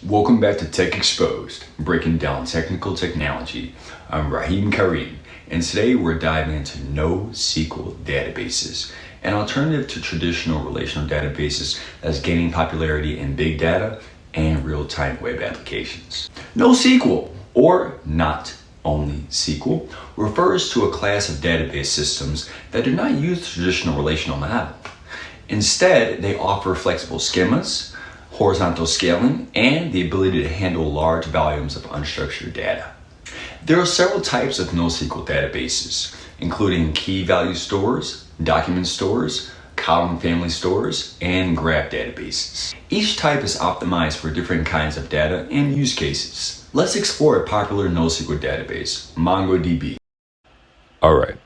Welcome back to Tech Exposed, breaking down technical technology. I'm Raheem Kareem, and today we're diving into NoSQL databases, an alternative to traditional relational databases that's gaining popularity in big data and real-time web applications. NoSQL, or not only SQL, refers to a class of database systems that do not use the traditional relational model. Instead, they offer flexible schemas, horizontal scaling, and the ability to handle large volumes of unstructured data. There are several types of NoSQL databases, including key value stores, document stores, column family stores, and graph databases. Each type is optimized for different kinds of data and use cases. Let's explore a popular NoSQL database, MongoDB. Alright,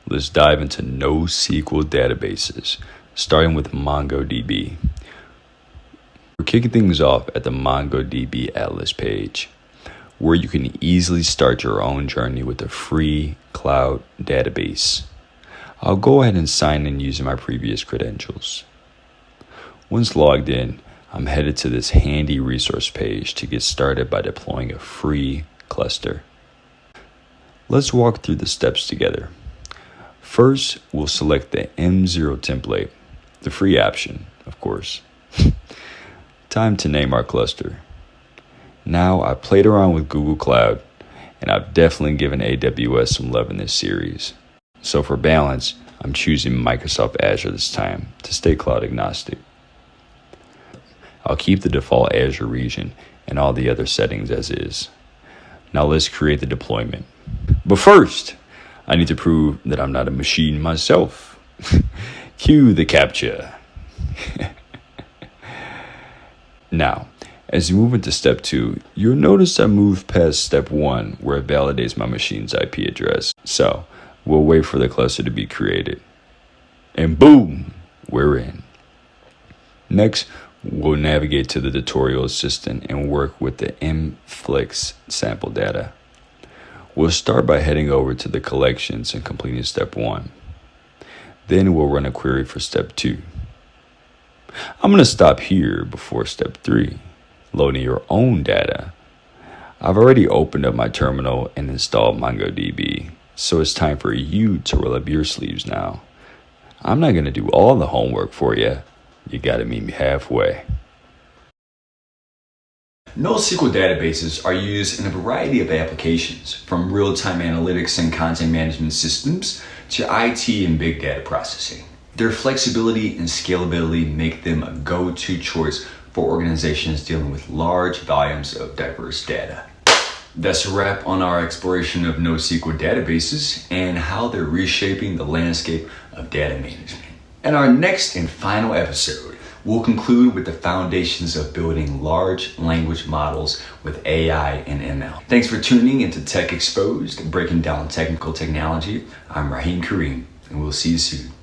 let's dive into NoSQL databases, starting with MongoDB. We're kicking things off at the MongoDB Atlas page, where you can easily start your own journey with a free cloud database. I'll go ahead and sign in using my previous credentials. Once logged in, I'm headed to this handy resource page to get started by deploying a free cluster. Let's walk through the steps together. First, we'll select the M0 template, the free option, of course. Time to name our cluster. Now, I played around with Google Cloud, and I've definitely given AWS some love in this series. So for balance, I'm choosing Microsoft Azure this time to stay cloud agnostic. I'll keep the default Azure region and all the other settings as is. Now let's create the deployment. But first, I need to prove that I'm not a machine myself. Cue the CAPTCHA. Now, as you move into step 2, you'll notice I moved past step 1 where it validates my machine's IP address. So, we'll wait for the cluster to be created. And boom, we're in. Next, we'll navigate to the tutorial assistant and work with the mflix sample data. We'll start by heading over to the collections and completing step 1. Then we'll run a query for step 2. I'm going to stop here before step 3, loading your own data. I've already opened up my terminal and installed MongoDB, so it's time for you to roll up your sleeves now. I'm not going to do all the homework for you. You got to meet me halfway. NoSQL databases are used in a variety of applications, from real-time analytics and content management systems to IT and big data processing. Their flexibility and scalability make them a go-to choice for organizations dealing with large volumes of diverse data. That's a wrap on our exploration of NoSQL databases and how they're reshaping the landscape of data management. In our next and final episode, we'll conclude with the foundations of building large language models with AI and ML. Thanks for tuning into Tech Exposed, breaking down technical technology. I'm Raheem Kareem, and we'll see you soon.